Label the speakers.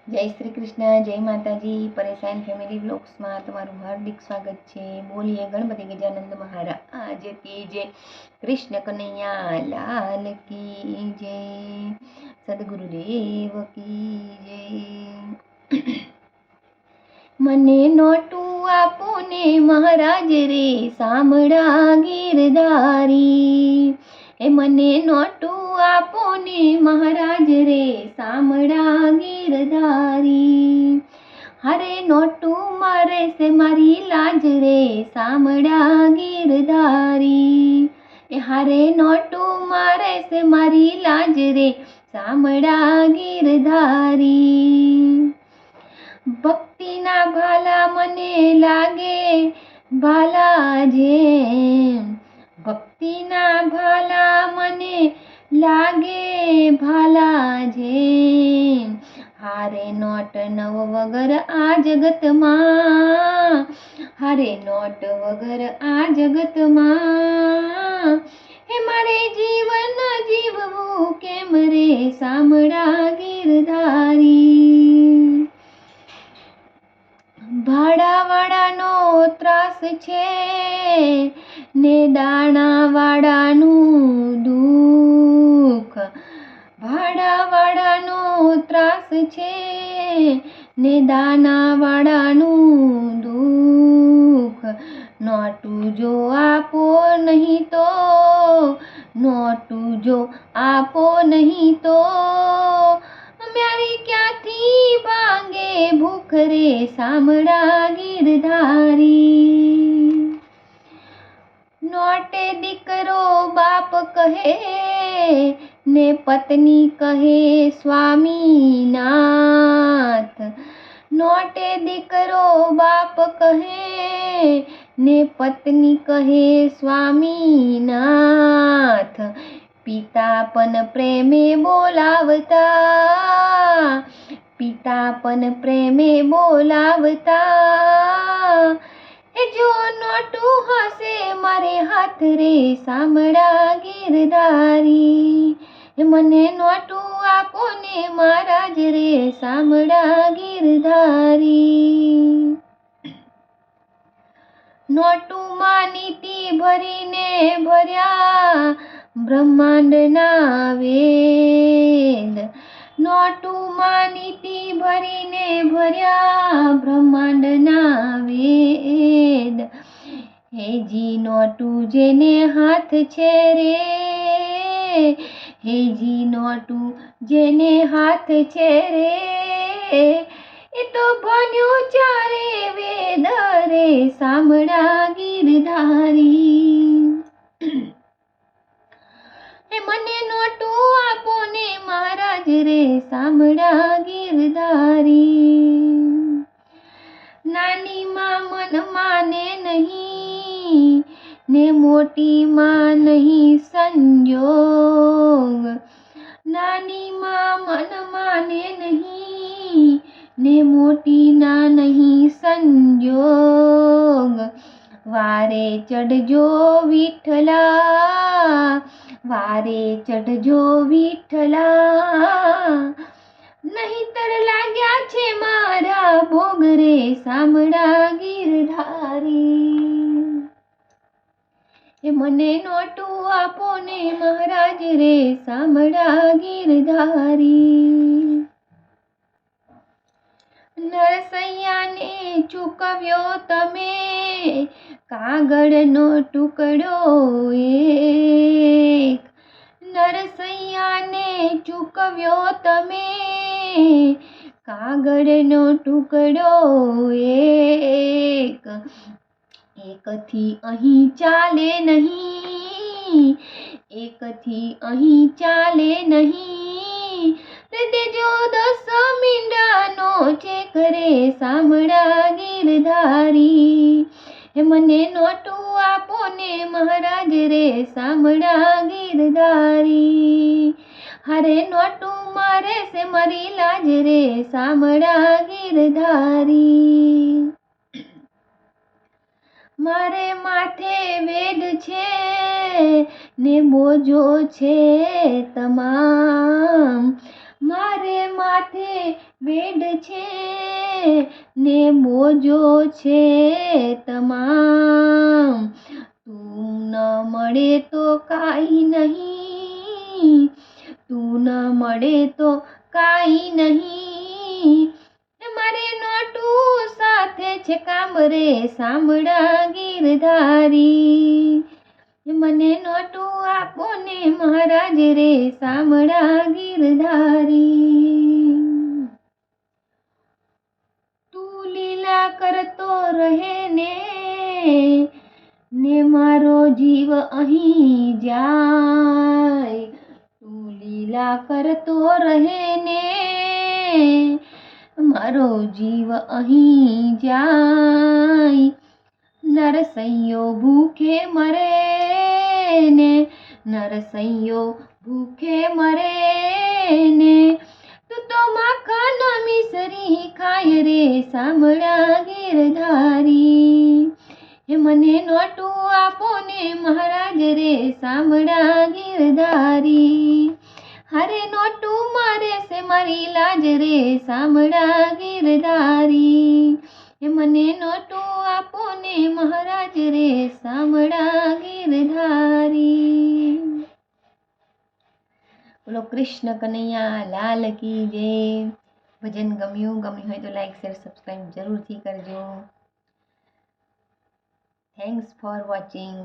Speaker 1: જય શ્રી કૃષ્ણ, જય માતાજી. પરેશાન ફેમિલી બ્લોગ્સમાં તમારું હાર્દિક સ્વાગત છે. બોલીએ ગણપતિ ગજાનંદ મહારાજ કી જય. કૃષ્ણ કનૈયા લાલ કી જય. સદગુરુદેવ કી જય. મને નોટું આપો ને મહારાજ રે સામળા ગીરધારી. એ મને નોટું આપો ને મહારાજ રે સામળા ગીરધારી. હરે નોટું મારે છે મારી લાજ રે સામળા ગીરધારી. એ હારે નોટું મારે છે મારી લાજ રે સામળા ગીરધારી. ભક્તિના ભાલા મને લાગે ભાલા જેમ. ભક્તિના ભાલા મને લાગે ભાલા જેમ. હારે નોટ નવ વગર આ જગતમાં. હારે નોટ વગર આ જગતમાં. હે મારે જીવન જીવવું કેમ રે સામળા ગીરધારી. ભાડાવાળાનો ત્રાસ છે ને દાણાવાળાનું દુઃખ. ભાડાવાળાનો ત્રાસ છે ને દાણાવાળાનું દુઃખ. નોટું જો આપો નહીં તો, નોટું જો આપો નહીં તો મારી ક્યાંથી ભાંગે ભૂખ રે સામળા ગીરધારી. નોટે દીકરો બાપ કહે ને પત્ની કહે સ્વામીનાથ. નોટે દીકરો બાપ કહે ને પત્ની કહે સ્વામીનાથ. પિતા પણ પ્રેમે બોલાવતા, પિતા પણ પ્રેમે બોલાવતા. એ જો નોટું હશે મારે હાથ રે સામળા ગીરધારી. મને નોટું આપો ને મહારાજ રે સામળા ગીરધારી. નોટુમાં નીતિ ભરીને ભર્યા બ્રહ્માંડના વેદ. નોટુમાં નીતિ ભરીને ભર્યા બ્રહ્માંડના વેદ. હેજી નોટું જેને હાથ છે રે, હેજી નોટું જેને હાથ છે રે, એ તો ભણ્યું ચારે વેદ રે સામળા ગીરધારી. મને નોટું આપો ને મહારાજ રે સામળા ગીરધારી. નાની માં મન માને નહીં ને મોટી માં નહીં સંજોગ. નાની માં મન માને નહીં ને મોટી ના નહીં સંજોગ. વારે ચડજો વિઠ્ઠલા, વારે ચડજો વિઠ્ઠલા. નહીતર લાગ્યા છે મારા ભોગ રે સામળા ગીરધારી. એ મને નોટું આપો ને મહારાજ રે સામળા ગીરધારી. નરસૈયાને ચૂકવ્યો તમે કાગળનો ટુકડો એક. નરસૈયાને ચૂકવ્યો તમે કાગળનો ટુકડો એક. એકથી અહીં ચાલે નહીં, એકથી અહીં ચાલે નહીં. દેજો 10 મીંડાનો ચેક રે સામળા ગીરધારી. મને નોટું આપો ને મહારાજ રે સામળા ગીરધારી. હારે નોટું મારે છે મારી લાજ રે સામળા ગીરધારી. મારે માથે વેદ છે ને બોજો છે તમામ. મારે માથે વેડ છે ને બોજો છે તમામ, તું ન મળે તો કાંઈ નહીં, તું ન મળે તો કાંઈ નહીં, મારે નોટું સાથે છે કામ રે સાંભળા ગીરધારી, મને નોટું આપો ને મહારાજ રે સાંભળા ગીરધારી, તું લીલા કરતો રહે ને મારો જીવ અહીં જાય, તું લીલા કરતો રહે ને મારો જીવ અહીં જાય, નરસૈયો ભૂખે મરે ને, નરસૈયો ભૂખે મરે ને, તું તો માખણ મિસરી ખાય રે સાંભળા ગીરધારી, હે મને નોટું આપો ને મહારાજ રે સાંભળા ગીરધારી, હારે નોટું મારે છે મારી લાજ રે સાંભળા ગીરધારી, હે મને નોટું આપો ને મહારાજ રે સાંભળા ગીરધારી. બોલો કૃષ્ણ કનૈયા લાલ કી જય. ભજન ગમ્યું હોય તો લાઈક શેર સબસ્ક્રાઈબ જરૂરથી કરજો. Thanks for watching.